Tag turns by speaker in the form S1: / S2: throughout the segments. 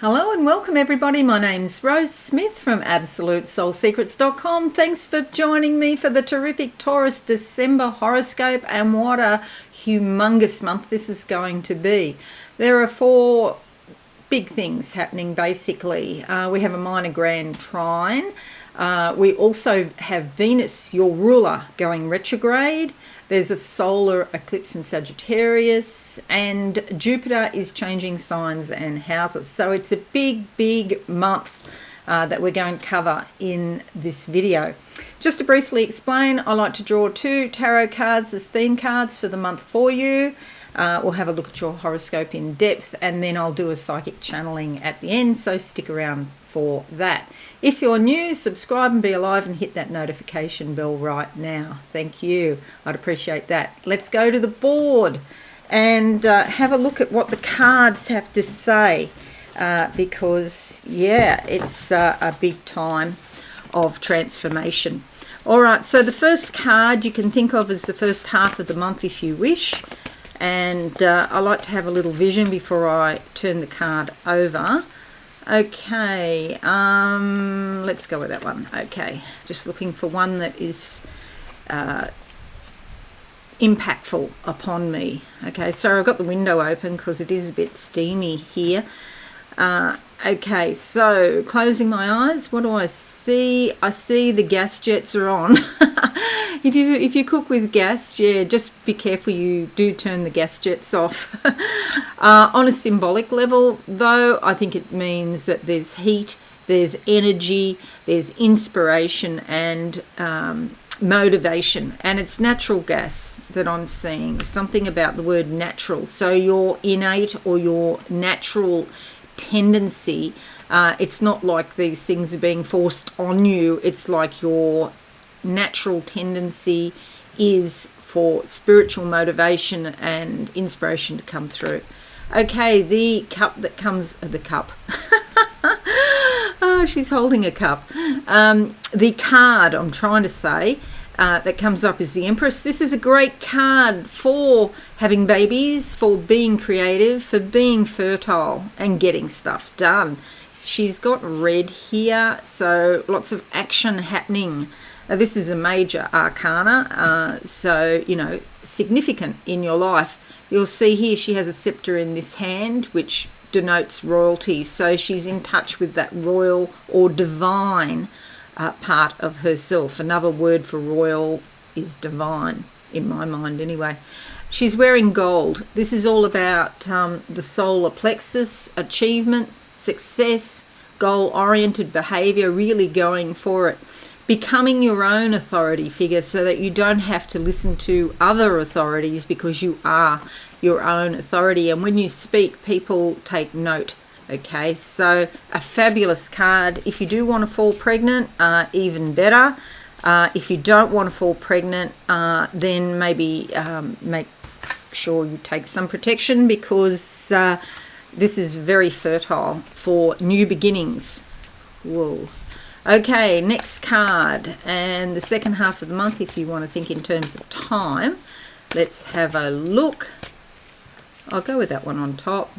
S1: Hello and welcome everybody. My name's Rose Smith from AbsoluteSoulSecrets.com. Thanks for joining me for the terrific Taurus December horoscope, and what a humongous month this is going to be. There are four big things happening basically. We have a minor grand trine. We also have Venus, your ruler, going retrograde. There's a solar eclipse in Sagittarius, and Jupiter is changing signs and houses. So it's a big month that we're going to cover in this video. Just to briefly explain, I like to draw two tarot cards as theme cards for the month for you. We'll have a look at your horoscope in depth, and then I'll do a psychic channeling at the end, so stick around for that. If you're new, subscribe and be alive and hit that notification bell right now. Thank you. I'd appreciate that. Let's go to the board and have a look at what the cards have to say, because, yeah, it's a big time of transformation. All right, so the first card you can think of as the first half of the month if you wish. And I like to have a little vision before I turn the card over. Okay, let's go with that one. Okay, just looking for one that is impactful upon me. Okay, so I've got the window open because it is a bit steamy here. Okay, so closing my eyes, what do I see? I see the gas jets are on. If you cook with gas, yeah, just be careful you do turn the gas jets off. On a symbolic level, though, I think it means that there's heat, there's energy, there's inspiration and motivation, and it's natural gas that I'm seeing. Something about the word natural. So your innate or your natural tendency, it's not like these things are being forced on you. It's like your natural tendency is for spiritual motivation and inspiration to come through. Okay, the cup that comes, the cup. Oh, she's holding a cup. The card, I'm trying to say, that comes up is the Empress. This is a great card for having babies, for being creative, for being fertile and getting stuff done. She's got red here, so lots of action happening. This is a major arcana, so, you know, significant in your life. You'll see here she has a scepter in this hand, which denotes royalty. So she's in touch with that royal or divine part of herself. Another word for royal is divine, in my mind anyway. She's wearing gold. This is all about the solar plexus, achievement, success, goal-oriented behavior, really going for it. Becoming your own authority figure so that you don't have to listen to other authorities, because you are your own authority. And when you speak, people take note. Okay, so a fabulous card. If you do want to fall pregnant, even better. If you don't want to fall pregnant, then maybe make sure you take some protection, because this is very fertile for new beginnings. Whoa. Okay, next card, and the second half of the month, if you want to think in terms of time. Let's have a look. I'll go with that one on top.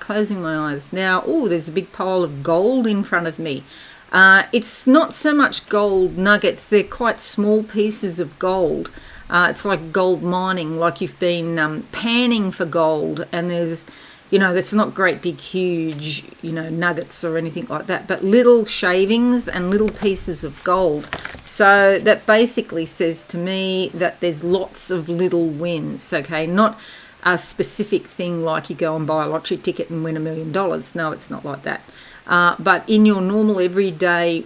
S1: Closing my eyes. Now, oh, there's a big pile of gold in front of me. It's not so much gold nuggets. They're quite small pieces of gold. It's like gold mining, like you've been panning for gold, and there's, you know, that's not great big huge, you know, nuggets or anything like that, but little shavings and little pieces of gold. So that basically says to me that there's lots of little wins, okay? Not a specific thing like you go and buy a lottery ticket and win $1 million. No, it's not like that. But in your normal everyday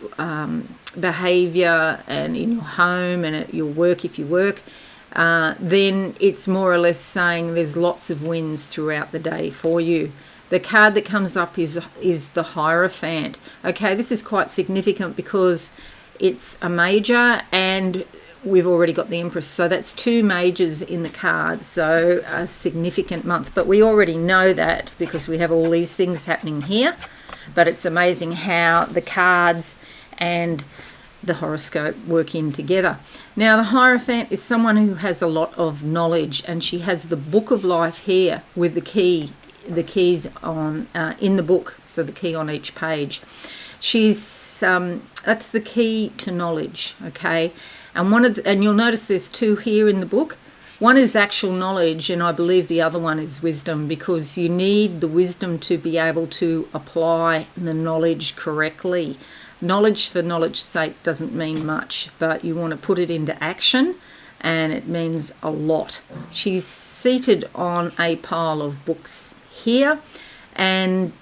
S1: behavior, and in your home and at your work if you work, then it's more or less saying there's lots of wins throughout the day for you. The card that comes up is the Hierophant. Okay, this is quite significant because it's a major, and we've already got the Empress. So that's two majors in the card, so a significant month. But we already know that because we have all these things happening here. But it's amazing how the cards and the horoscope work in together. Now, the Hierophant is someone who has a lot of knowledge, and she has the book of life here with the key the keys on in the book, so the key on each page. She's that's the key to knowledge, okay? And and you'll notice there's two here in the book. One is actual knowledge, and I believe the other one is wisdom, because you need the wisdom to be able to apply the knowledge correctly. Knowledge for knowledge's sake doesn't mean much, but you want to put it into action, and it means a lot. She's seated on a pile of books here, and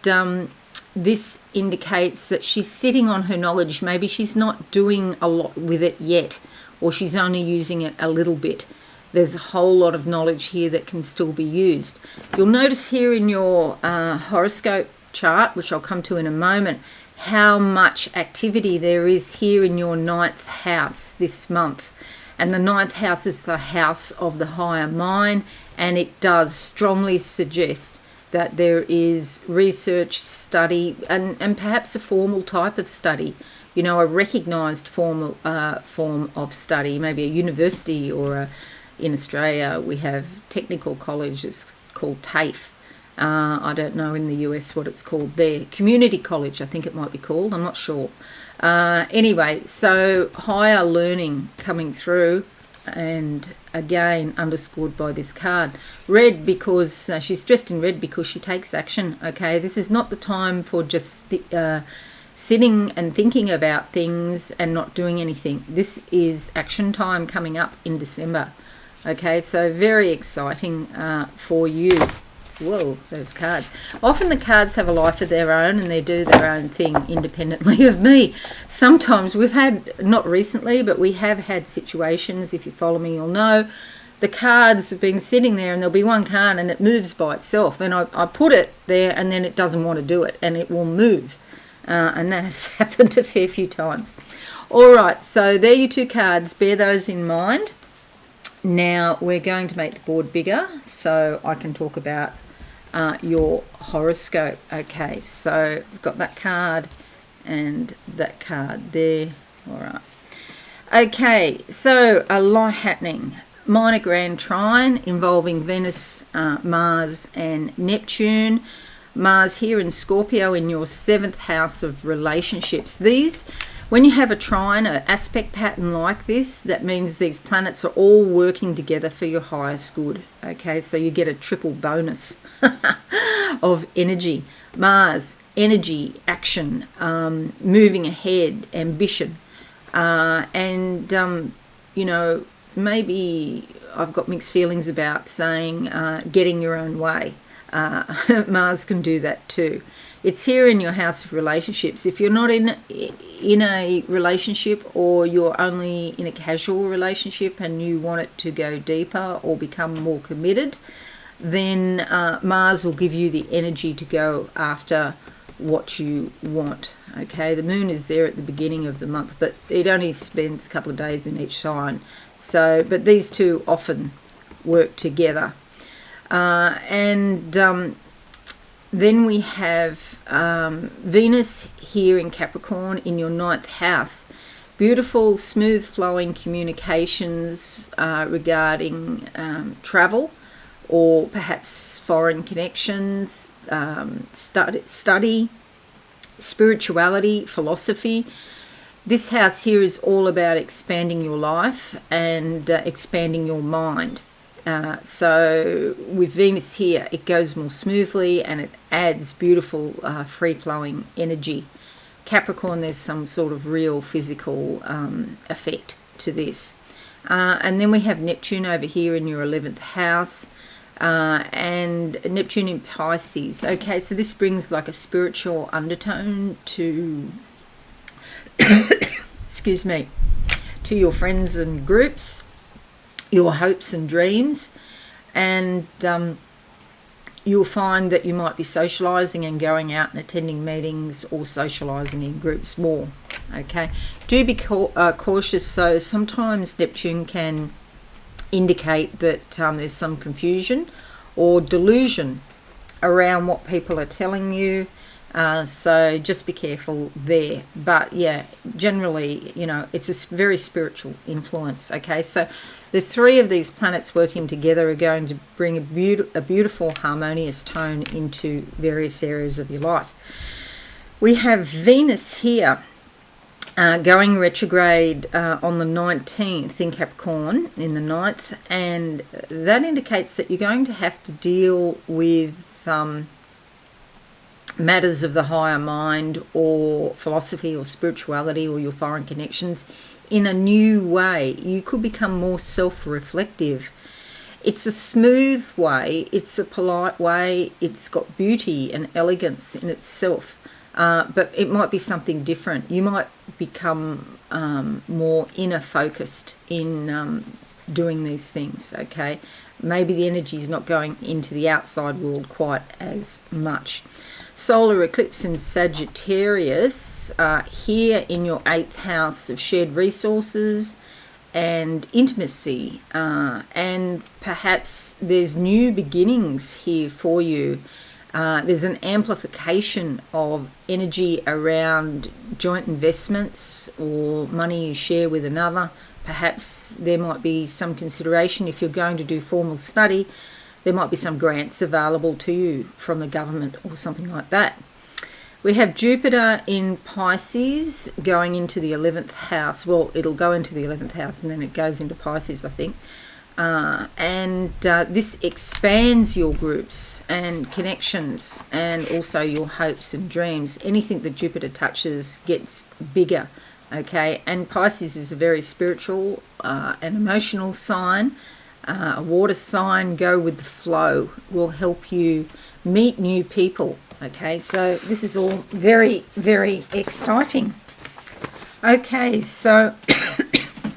S1: this indicates that she's sitting on her knowledge. Maybe she's not doing a lot with it yet, or she's only using it a little bit. There's a whole lot of knowledge here that can still be used. You'll notice here in your horoscope chart, which I'll come to in a moment, how much activity there is here in your 9th house this month. And the 9th house is the house of the higher mind, and it does strongly suggest that there is research, study, and perhaps a formal type of study, you know, a recognised form of study, maybe a university, or in Australia we have technical college, it's called TAFE. I don't know in the US what it's called there. Community college, I think it might be called, I'm not sure. Anyway, so higher learning coming through, and again underscored by this card. Red, because she's dressed in red because she takes action, okay? This is not the time for just sitting and thinking about things and not doing anything. This is action time coming up in December. Okay, so very exciting for you. Whoa, those cards. Often the cards have a life of their own, and they do their own thing independently of me. Sometimes we've had, not recently, but we have had situations, if you follow me you'll know, the cards have been sitting there and there'll be one card and it moves by itself, and I put it there and then it doesn't want to do it and it will move. And that has happened a fair few times. Alright, so there are your two cards. Bear those in mind. Now we're going to make the board bigger so I can talk about your horoscope. Okay, so we've got that card and that card there. Alright. Okay, so a lot happening. Minor grand trine involving Venus, Mars and Neptune. Mars here in Scorpio in your 7th house of relationships. These, when you have a trine, an aspect pattern like this, that means these planets are all working together for your highest good. Okay, so you get a triple bonus of energy. Mars, energy, action, moving ahead, ambition. You know, maybe I've got mixed feelings about saying getting your own way. Mars can do that too. It's here in your house of relationships. If you're not in a relationship, or you're only in a casual relationship and you want it to go deeper or become more committed, then Mars will give you the energy to go after what you want. Okay, the moon is there at the beginning of the month, but it only spends a couple of days in each sign. So, but these two often work together. Then we have Venus here in Capricorn in your 9th house. Beautiful, smooth flowing communications regarding travel, or perhaps foreign connections, study, spirituality, philosophy. This house here is all about expanding your life and expanding your mind. So with Venus here, it goes more smoothly and it adds beautiful free-flowing energy. Capricorn, there's some sort of real physical effect to this. And then we have Neptune over here in your 11th house, and Neptune in Pisces. Okay, so this brings like a spiritual undertone to excuse me, to your friends and groups, your hopes and dreams, and you'll find that you might be socialising and going out and attending meetings or socialising in groups more. Okay, do be cautious. So sometimes Neptune can indicate that there's some confusion or delusion around what people are telling you. So just be careful there. But yeah, generally, it's a very spiritual influence. Okay, so the three of these planets working together are going to bring a beautiful, harmonious tone into various areas of your life. We have Venus here going retrograde on the 19th in Capricorn in the 9th, and that indicates that you're going to have to deal with matters of the higher mind or philosophy or spirituality or your foreign connections in a new way. You could become more self-reflective. It's a smooth way, it's a polite way, it's got beauty and elegance in itself, but it might be something different. You might become more inner focused in doing these things, okay? Maybe the energy is not going into the outside world quite as much. Solar eclipse in Sagittarius here in your 8th house of shared resources and intimacy, and perhaps there's new beginnings here for you. There's an amplification of energy around joint investments or money you share with another. Perhaps there might be some consideration if you're going to do formal study. There might be some grants available to you from the government or something like that. We have Jupiter in Pisces going into the 11th house. Well, it'll go into the 11th house and then it goes into Pisces, I think. This expands your groups and connections and also your hopes and dreams. Anything that Jupiter touches gets bigger, okay? And Pisces is a very spiritual and emotional sign. A water sign, go with the flow, will help you meet new people. Okay, so this is all very, very exciting. Okay, so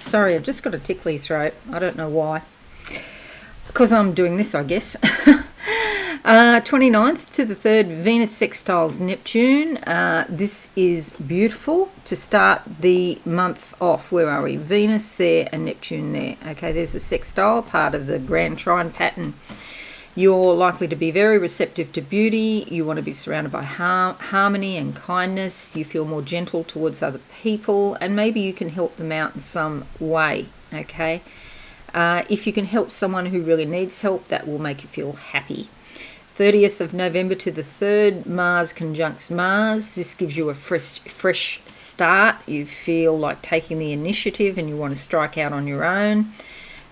S1: sorry, I've just got a tickly throat. I don't know why. Because I'm doing this, I guess. 29th to the 3rd, Venus sextiles Neptune. This is beautiful to start the month off. Where are we? Venus there and Neptune there. Okay, there's a sextile, part of the grand trine pattern. You're likely to be very receptive to beauty. You want to be surrounded by harmony and kindness. You feel more gentle towards other people, and maybe you can help them out in some way. Okay, if you can help someone who really needs help, that will make you feel happy. 30th of November to the 3rd, Mars conjuncts Mars. This gives you a fresh start. You feel like taking the initiative and you want to strike out on your own.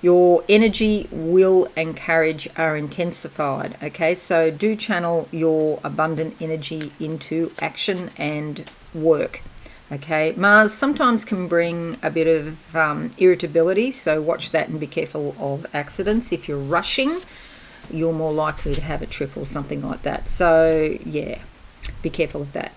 S1: Your energy, will and courage are intensified. Okay, so do channel your abundant energy into action and work. Okay, Mars sometimes can bring a bit of irritability, so watch that and be careful of accidents. If you're rushing, you're more likely to have a trip or something like that. So yeah, be careful of that.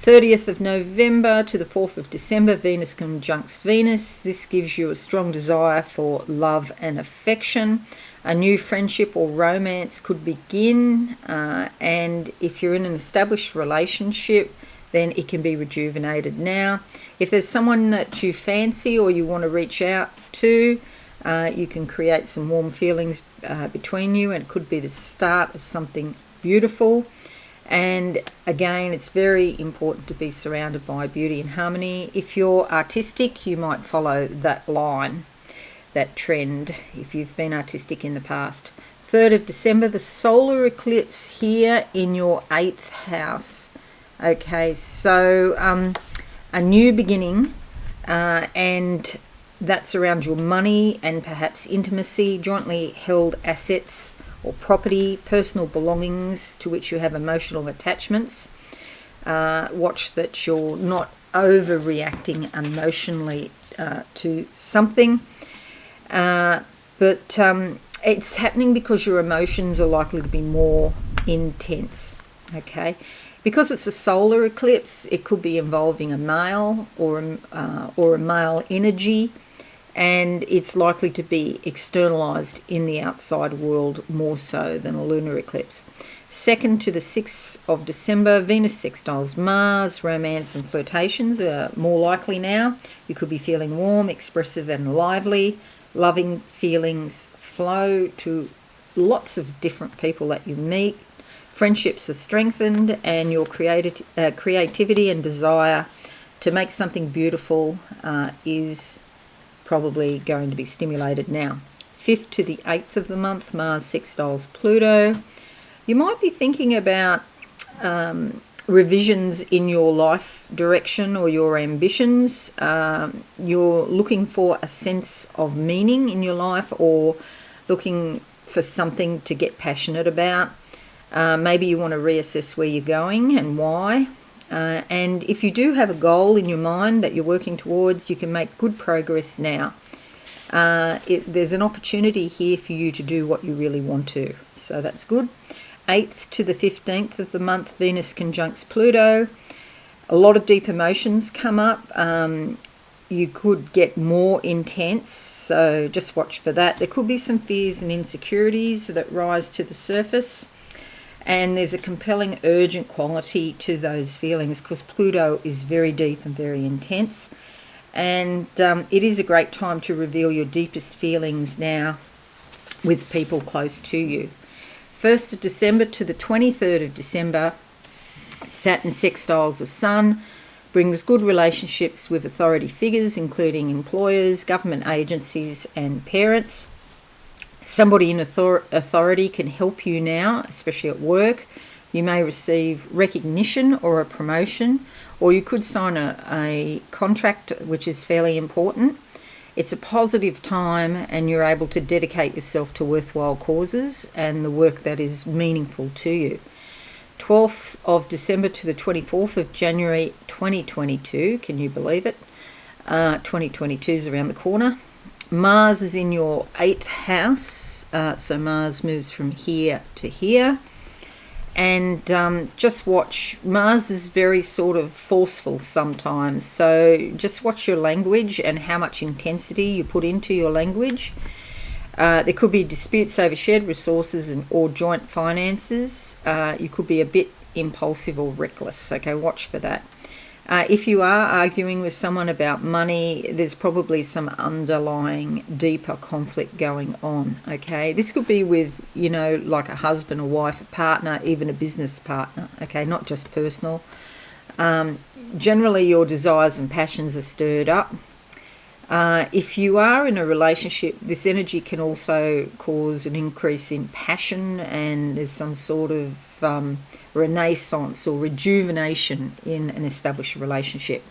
S1: 30th of November to the 4th of December, Venus conjuncts Venus. This gives you a strong desire for love and affection. A new friendship or romance could begin, and if you're in an established relationship, then it can be rejuvenated now. If there's someone that you fancy or you want to reach out to, you can create some warm feelings between you, and it could be the start of something beautiful. And again, it's very important to be surrounded by beauty and harmony. If you're artistic, you might follow that line, that trend, if you've been artistic in the past. 3rd of December, the solar eclipse here in your 8th house. Okay, so a new beginning, and that's around your money and perhaps intimacy, jointly held assets or property, personal belongings to which you have emotional attachments. Watch that you're not overreacting emotionally to something. But it's happening because your emotions are likely to be more intense. Okay, because it's a solar eclipse, it could be involving a male or a male energy, and it's likely to be externalized in the outside world more so than a lunar eclipse. 2nd to the 6th of December, Venus sextiles Mars. Romance and flirtations are more likely now. You could be feeling warm, expressive and lively. Loving feelings flow to lots of different people that you meet. Friendships are strengthened, and your creativity and desire to make something beautiful is probably going to be stimulated now. 5th to the 8th of the month, Mars sextiles Pluto. You might be thinking about revisions in your life direction or your ambitions. You're looking for a sense of meaning in your life, or looking for something to get passionate about. Maybe you want to reassess where you're going and why. And if you do have a goal in your mind that you're working towards, you can make good progress now. There's an opportunity here for you to do what you really want to. So that's good. 8th to the 15th of the month, Venus conjuncts Pluto. A lot of deep emotions come up. You could get more intense, so just watch for that. There could be some fears and insecurities that rise to the surface. And there's a compelling, urgent quality to those feelings, because Pluto is very deep and very intense. And it is a great time to reveal your deepest feelings now with people close to you. 1st of December to the 23rd of December, Saturn sextiles the Sun, brings good relationships with authority figures, including employers, government agencies, and parents. Somebody in authority can help you now, especially at work. You may receive recognition or a promotion, or you could sign a contract, which is fairly important. It's a positive time, and you're able to dedicate yourself to worthwhile causes and the work that is meaningful to you. 12th of December to the 24th of January 2022, can you believe it? 2022 is around the corner. Mars is in your 8th house, so Mars moves from here to here. And just watch, Mars is very sort of forceful sometimes, so just watch your language and how much intensity you put into your language. There could be disputes over shared resources or joint finances. You could be a bit impulsive or reckless, okay, watch for that. If you are arguing with someone about money, there's probably some underlying deeper conflict going on, okay? This could be with, you know, like a husband, a wife, a partner, even a business partner, okay, not just personal. Generally, your desires and passions are stirred up. If you are in a relationship, this energy can also cause an increase in passion, and there's some sort of renaissance or rejuvenation in an established relationship.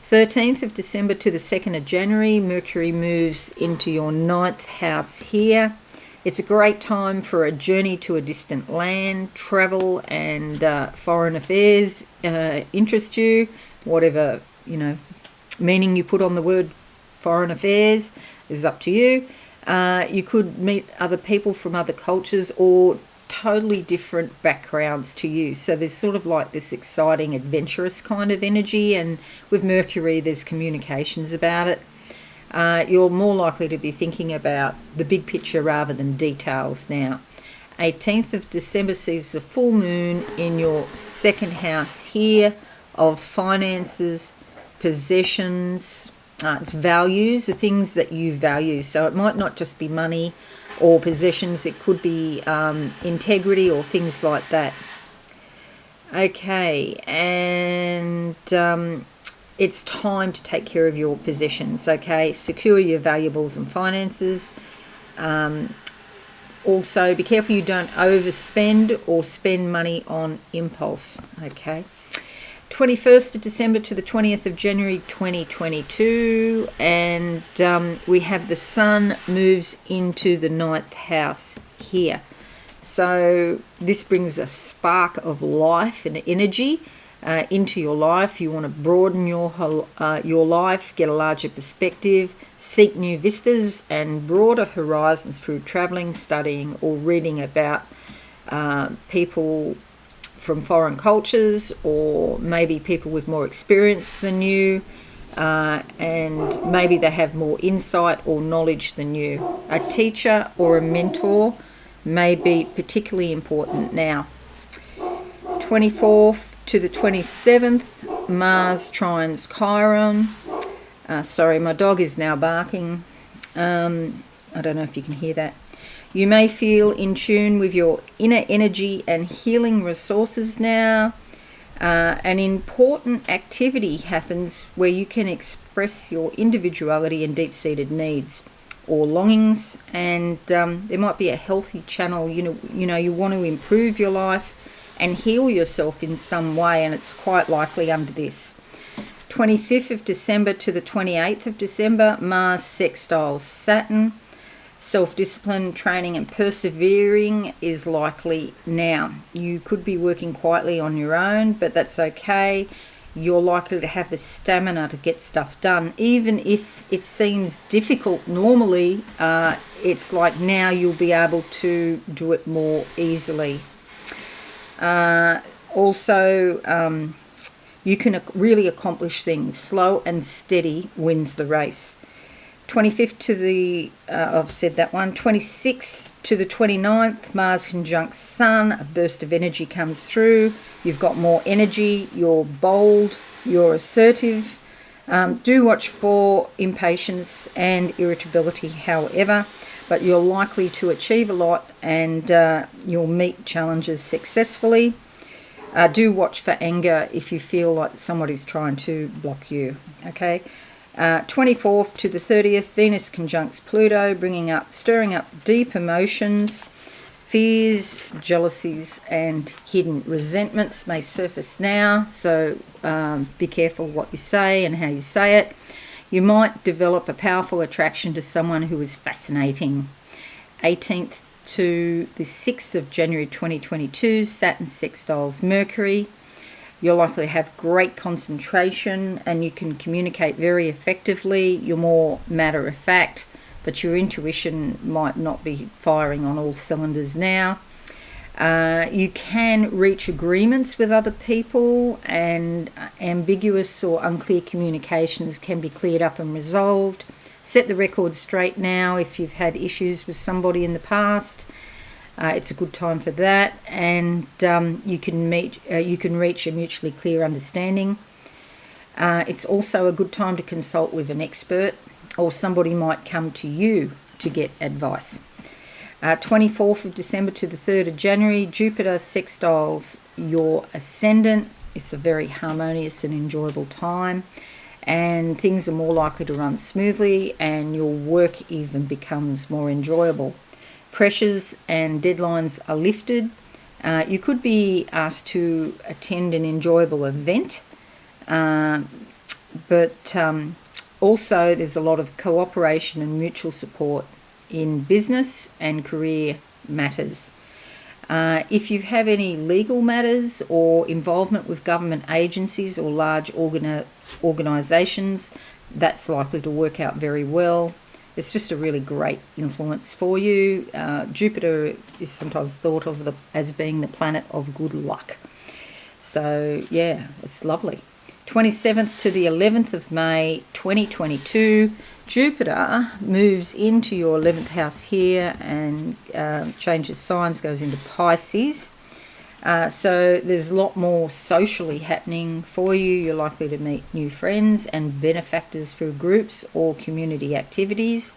S1: 13th of December to the 2nd of January, Mercury moves into your 9th house here. It's a great time for a journey to a distant land, travel, and foreign affairs interest you, whatever, you know, meaning you put on the word foreign affairs is up to you. You could meet other people from other cultures or totally different backgrounds to you. So there's sort of like this exciting, adventurous kind of energy, and with Mercury there's communications about it. You're more likely to be thinking about the big picture rather than details now. 18th of December sees the full moon in your 2nd house here of finances, possessions, it's values, the things that you value. So it might not just be money or possessions, it could be integrity or things like that. Okay, and it's time to take care of your possessions, okay? Secure your valuables and finances. Also, be careful you don't overspend or spend money on impulse, okay? 21st of December to the 20th of January 2022, and we have the Sun moves into the 9th house here. So this brings a spark of life and energy into your life. You want to broaden your life, get a larger perspective, seek new vistas and broader horizons through traveling, studying, or reading about people from foreign cultures, or maybe people with more experience than you, and maybe they have more insight or knowledge than you. A teacher or a mentor may be particularly important now. 24th to the 27th, Mars trines Chiron. Sorry, my dog is now barking. I don't know if you can hear that. You may feel in tune with your inner energy and healing resources now. An important activity happens where you can express your individuality and deep-seated needs or longings, and there might be a healthy channel. You know, you want to improve your life and heal yourself in some way, and it's quite likely under this. 25th of December to the 28th of December, Mars sextiles Saturn. Self-discipline, training and persevering is likely now. You could be working quietly on your own, but that's okay. You're likely to have the stamina to get stuff done. Even if it seems difficult normally, it's like now you'll be able to do it more easily. Also, you can really accomplish things. Slow and steady wins the race. 25th to the, I've said that one, 26th to the 29th, Mars conjunct Sun, a burst of energy comes through. You've got more energy, you're bold, you're assertive. Do watch for impatience and irritability, however, but you're likely to achieve a lot and you'll meet challenges successfully. Do watch for anger if you feel like somebody's trying to block you, okay? 24th to the 30th, Venus conjuncts Pluto, stirring up deep emotions. Fears, jealousies and hidden resentments may surface now, so be careful what you say and how you say it. You might develop a powerful attraction to someone who is fascinating. 18th to the 6th of January 2022, Saturn sextiles Mercury. You're likely to have great concentration and you can communicate very effectively. You're more matter of fact, but your intuition might not be firing on all cylinders now. You can reach agreements with other people, and ambiguous or unclear communications can be cleared up and resolved. Set the record straight now if you've had issues with somebody in the past. It's a good time for that, and you can reach a mutually clear understanding. It's also a good time to consult with an expert, or somebody might come to you to get advice. 24th of December to the 3rd of January, Jupiter sextiles your ascendant. It's a very harmonious and enjoyable time, and things are more likely to run smoothly, and your work even becomes more enjoyable. Pressures and deadlines are lifted. You could be asked to attend an enjoyable event, but also there's a lot of cooperation and mutual support in business and career matters. If you have any legal matters or involvement with government agencies or large organisations, that's likely to work out very well. It's just a really great influence for you. Jupiter is sometimes thought of as being the planet of good luck. So, yeah, it's lovely. 27th to the 11th of May 2022, Jupiter moves into your 11th house here and changes signs, goes into Pisces. So there's a lot more socially happening for you. You're likely to meet new friends and benefactors through groups or community activities.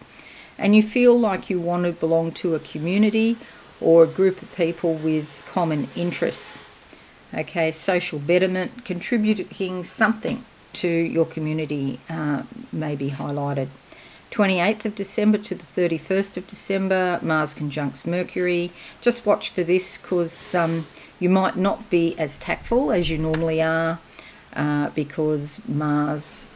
S1: And you feel like you want to belong to a community or a group of people with common interests. Okay, social betterment, contributing something to your community may be highlighted. 28th of December to the 31st of December, Mars conjuncts Mercury. Just watch for this because you might not be as tactful as you normally are because Mars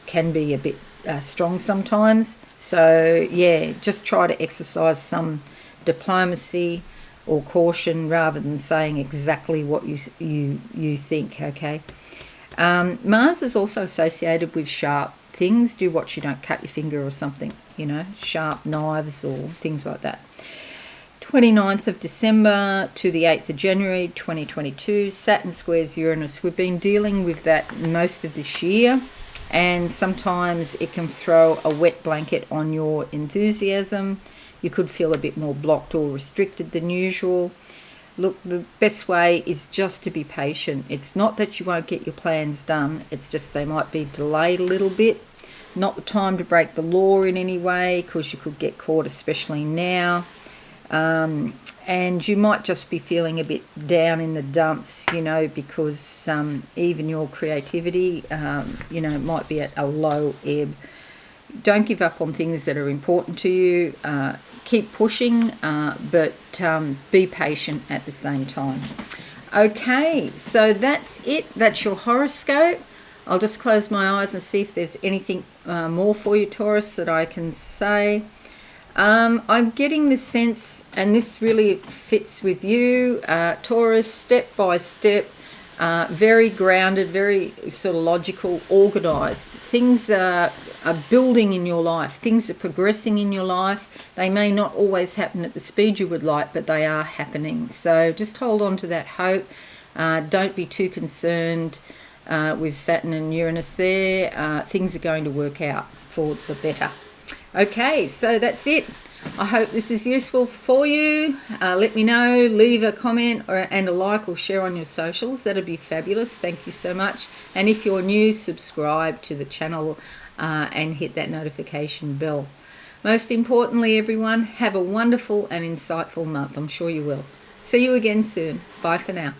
S1: can be a bit strong sometimes. So yeah, just try to exercise some diplomacy or caution rather than saying exactly what you think, okay? Mars is also associated with sharp things. Do watch you don't cut your finger or something, sharp knives or things like that. 29th of December to the 8th of January 2022, Saturn squares Uranus. We've been dealing with that most of this year, and sometimes it can throw a wet blanket on your enthusiasm. You could feel a bit more blocked or restricted than usual. Look, the best way is just to be patient. It's not that you won't get your plans done, it's just they might be delayed a little bit. Not the time to break the law in any way because you could get caught, especially now. And you might just be feeling a bit down in the dumps, because even your creativity, might be at a low ebb. Don't give up on things that are important to you. Keep pushing, but be patient at the same time. Okay, so that's it. That's your horoscope. I'll just close my eyes and see if there's anything more for you, Taurus, that I can say. I'm getting the sense, and this really fits with you, Taurus, step by step, very grounded, very sort of logical, organised. Things are building in your life. Things are progressing in your life. They may not always happen at the speed you would like, but they are happening. So just hold on to that hope. Don't be too concerned with Saturn and Uranus there. Things are going to work out for the better. Okay, so that's it. I hope this is useful for you. Let me know, leave a comment and a like or share on your socials. That'd be fabulous. Thank you so much. And if you're new, subscribe to the channel and hit that notification bell. Most importantly, everyone, have a wonderful and insightful month. I'm sure you will. See you again soon. Bye for now.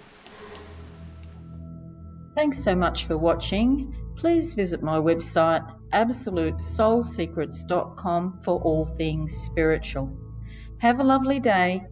S1: Thanks so much for watching. Please visit my website absolutesoulsecrets.com for all things spiritual. Have a lovely day.